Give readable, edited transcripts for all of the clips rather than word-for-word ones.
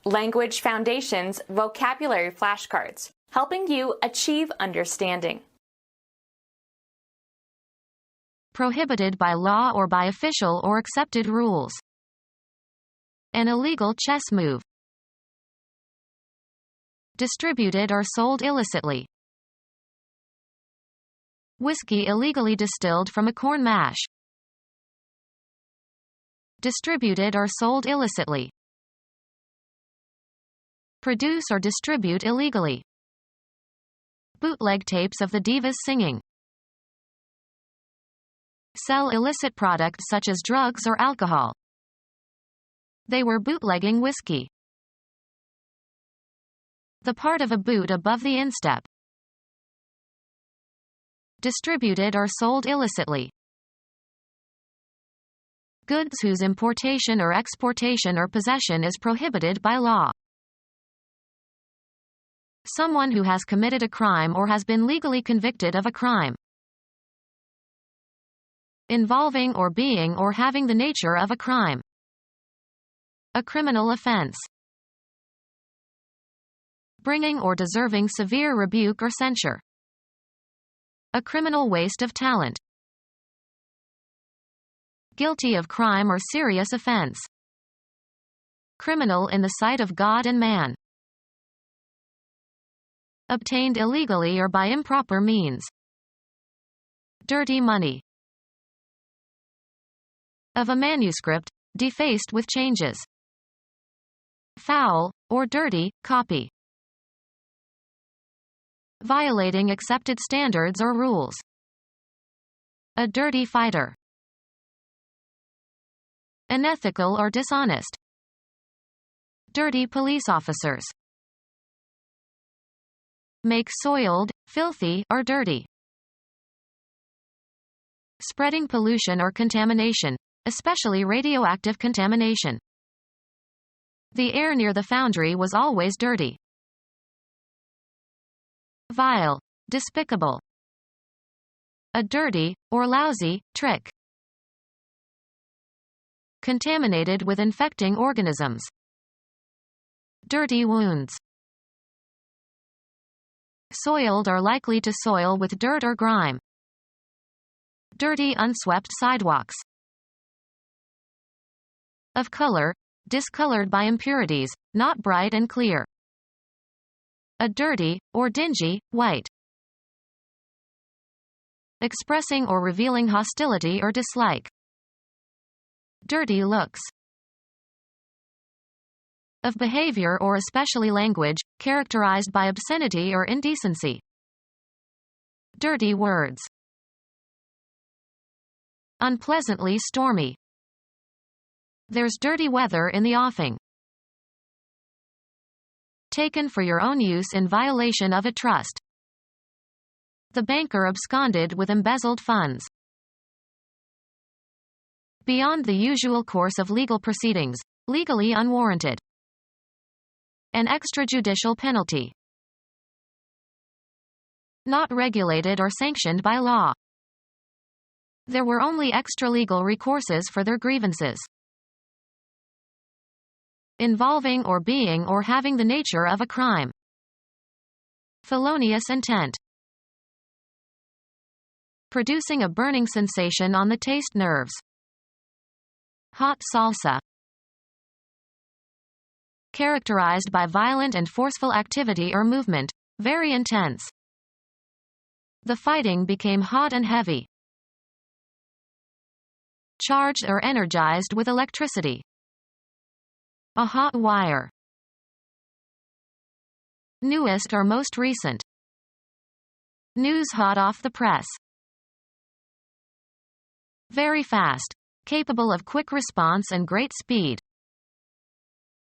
Language Foundations Vocabulary Flashcards, helping you achieve understanding. Prohibited by law or by official or accepted rules. An illegal chess move. Distributed or sold illicitly. Whiskey illegally distilled from a corn mash. Distributed or sold illicitly. Produce or distribute illegally. Bootleg tapes of the divas singing. Sell illicit products such as drugs or alcohol. They were bootlegging whiskey. The part of a boot above the instep. Distributed or sold illicitly. Goods whose importation or exportation or possession is prohibited by law. Someone who has committed a crime or has been legally convicted of a crime. Involving or being or having the nature of a crime. A criminal offense. Bringing or deserving severe rebuke or censure. A criminal waste of talent. Guilty of crime or serious offense. Criminal in the sight of God and man. Obtained illegally or by improper means. Dirty money. Of a manuscript, defaced with changes. Foul, or dirty, copy. Violating accepted standards or rules. A dirty fighter. Unethical or dishonest. Dirty police officers. Make soiled, filthy, or dirty. Spreading pollution or contamination, especially radioactive contamination. The air near the foundry was always dirty. Vile, despicable. A dirty, or lousy, trick. Contaminated with infecting organisms. Dirty wounds. Soiled or likely to soil with dirt or grime. Dirty unswept sidewalks. Of color, discolored by impurities, not bright and clear. A dirty, or dingy, white. Expressing or revealing hostility or dislike. Dirty looks. Of behavior or especially language, characterized by obscenity or indecency. Dirty words. Unpleasantly stormy. There's dirty weather in the offing. Taken for your own use in violation of a trust. The banker absconded with embezzled funds. Beyond the usual course of legal proceedings, legally unwarranted. An extrajudicial penalty. Not regulated or sanctioned by law. There were only extralegal recourses for their grievances. Involving or being or having the nature of a crime. Felonious intent. Producing a burning sensation on the taste nerves. Hot salsa. Characterized by violent and forceful activity or movement, very intense. The fighting became hot and heavy. Charged or energized with electricity. A hot wire. Newest or most recent. News hot off the press. Very fast. Capable of quick response and great speed.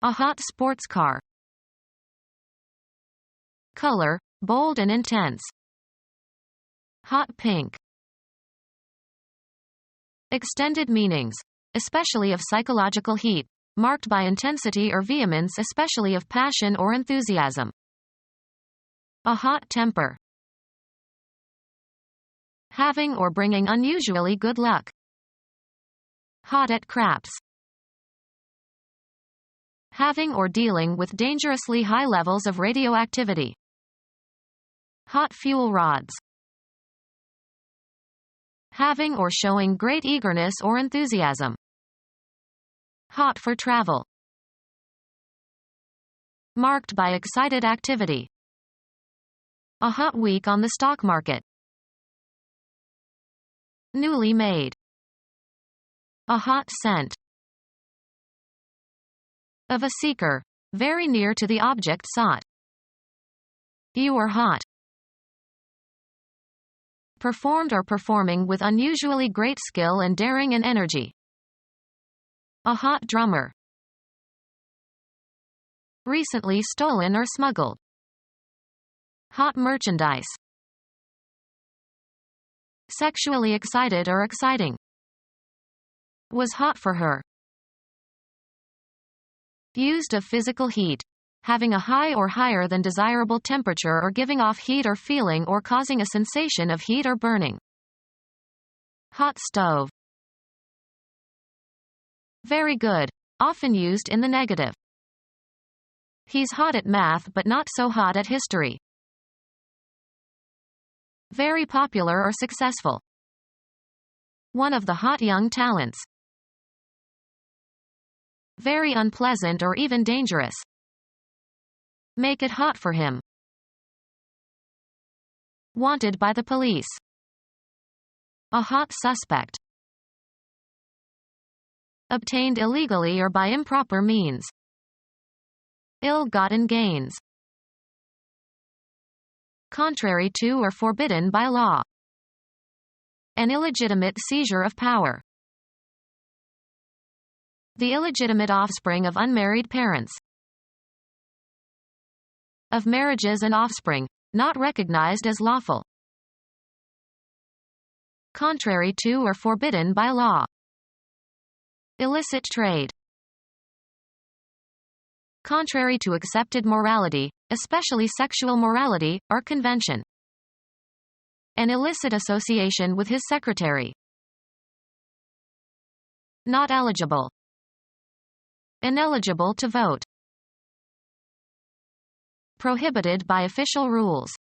A hot sports car. Color, bold and intense. Hot pink. Extended meanings, especially of psychological heat, marked by intensity or vehemence, especially of passion or enthusiasm. A hot temper. Having or bringing unusually good luck. Hot at craps. Having or dealing with dangerously high levels of radioactivity. Hot fuel rods. Having or showing great eagerness or enthusiasm. Hot for travel. Marked by excited activity. A hot week on the stock market. Newly made. A hot scent. Of a seeker, very near to the object sought. You are hot. Performed or performing with unusually great skill and daring and energy. A hot drummer. Recently stolen or smuggled. Hot merchandise. Sexually excited or exciting. Was hot for her. Used of physical heat. Having a high or higher than desirable temperature or giving off heat or feeling or causing a sensation of heat or burning. Hot stove. Very good, often used in the negative. He's hot at math but not so hot at history. Very popular or successful. One of the hot young talents. Very unpleasant or even dangerous. Make it hot for him. Wanted by the police. A hot suspect. Obtained illegally or by improper means. Ill-gotten gains. Contrary to or forbidden by law. An illegitimate seizure of power. The illegitimate offspring of unmarried parents. Of marriages and offspring, not recognized as lawful. Contrary to or forbidden by law. Illicit trade. Contrary to accepted morality, especially sexual morality, or convention. An illicit association with his secretary. Not eligible. Ineligible to vote. Prohibited by official rules.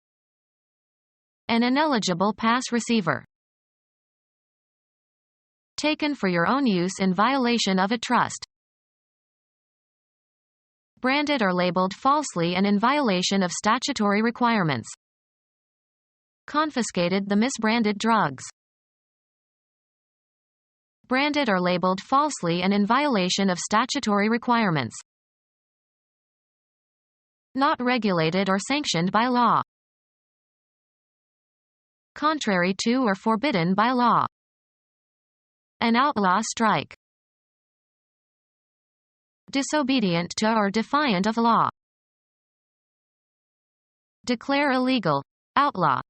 An ineligible pass receiver. Taken for your own use in violation of a trust. Branded or labeled falsely and in violation of statutory requirements. Confiscated the misbranded drugs. Branded or labeled falsely and in violation of statutory requirements. Not regulated or sanctioned by law. Contrary to or forbidden by law. An outlaw strike. Disobedient to or defiant of law. Declare illegal, outlaw.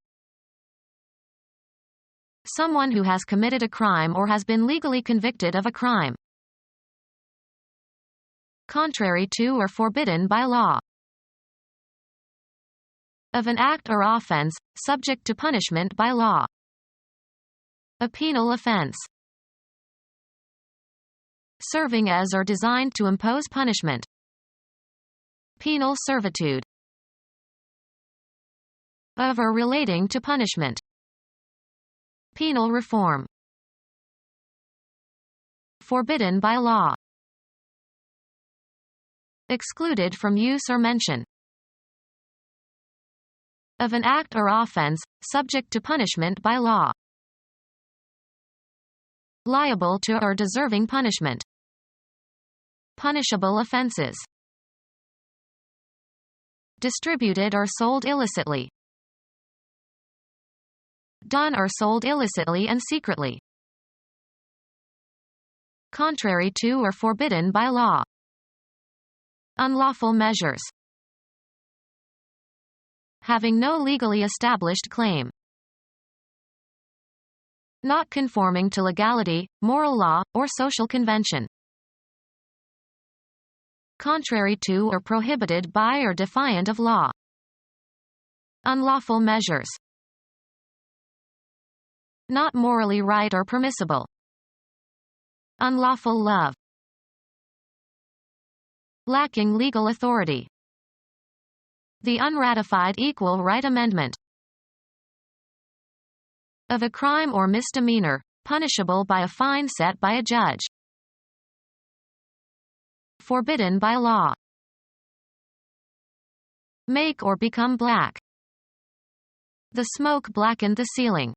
Someone who has committed a crime or has been legally convicted of a crime. Contrary to or forbidden by law. Of an act or offense, subject to punishment by law. A penal offense. Serving as or designed to impose punishment. Penal servitude. Of or relating to punishment. Penal reform. Forbidden by law. Excluded from use or mention. Of an act or offense, subject to punishment by law. Liable to or deserving punishment. Punishable offenses. Distributed or sold illicitly. Done or sold illicitly and secretly. Contrary to or forbidden by law. Unlawful measures. Having no legally established claim. Not conforming to legality, moral law, or social convention. Contrary to or prohibited by or defiant of law. Unlawful measures. Not morally right or permissible. Unlawful love. lacking legal authority. The unratified Equal Right Amendment. Of a crime or misdemeanor, punishable by a fine set by a judge. Forbidden by law. Make or become black. The smoke blackened the ceiling.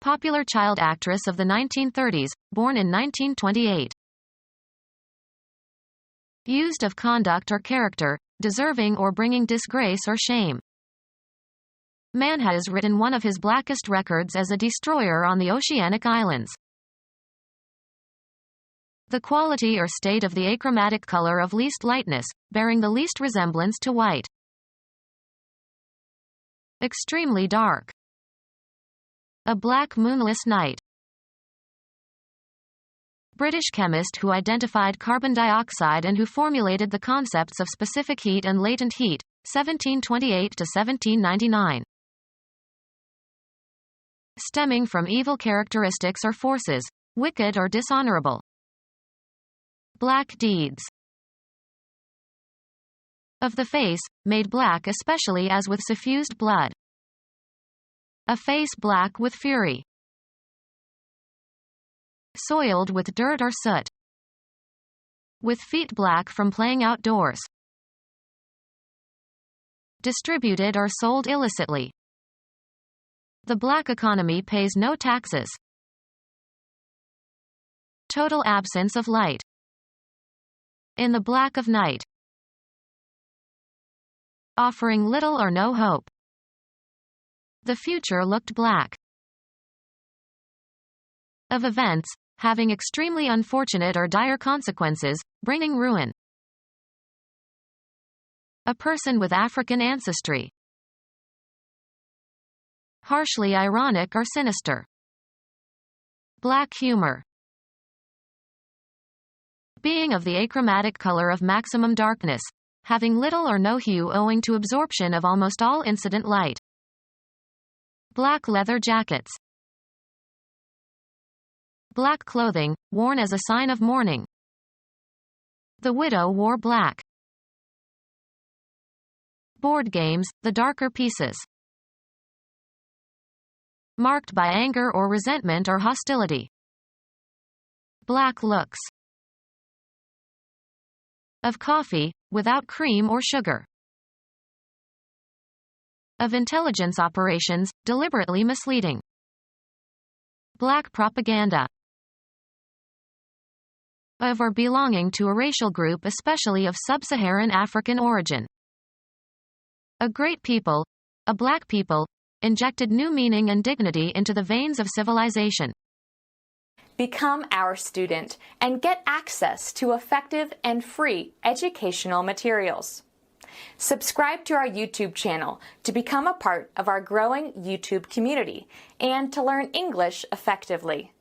Popular child actress of the 1930s, born in 1928. Used of conduct or character, deserving or bringing disgrace or shame. Man has written one of his blackest records as a destroyer on the oceanic islands. The quality or state of the achromatic color of least lightness, bearing the least resemblance to white. Extremely dark. A black moonless night. British chemist who identified carbon dioxide and who formulated the concepts of specific heat and latent heat, 1728 to 1799. Stemming from evil characteristics or forces, wicked or dishonorable. Black deeds. Of the face, made black especially as with suffused blood. A face black with fury. Soiled with dirt or soot. With feet black from playing outdoors. Distributed or sold illicitly. The black economy pays no taxes. Total absence of light. In the black of night. Offering little or no hope. The future looked black. Of events, having extremely unfortunate or dire consequences, bringing ruin. A person with African ancestry. Harshly ironic or sinister. Black humor. Being of the achromatic color of maximum darkness, having little or no hue owing to absorption of almost all incident light. Black leather jackets. Black clothing, worn as a sign of mourning. The widow wore black. Board games, the darker pieces. Marked by anger or resentment or hostility. Black looks. Of coffee, without cream or sugar. Of intelligence operations, deliberately misleading. Black propaganda. Of or belonging to a racial group especially of sub-Saharan African origin. A great people, a black people, injected new meaning and dignity into the veins of civilization. Become our student and get access to effective and free educational materials. Subscribe to our YouTube channel to become a part of our growing YouTube community and to learn English effectively.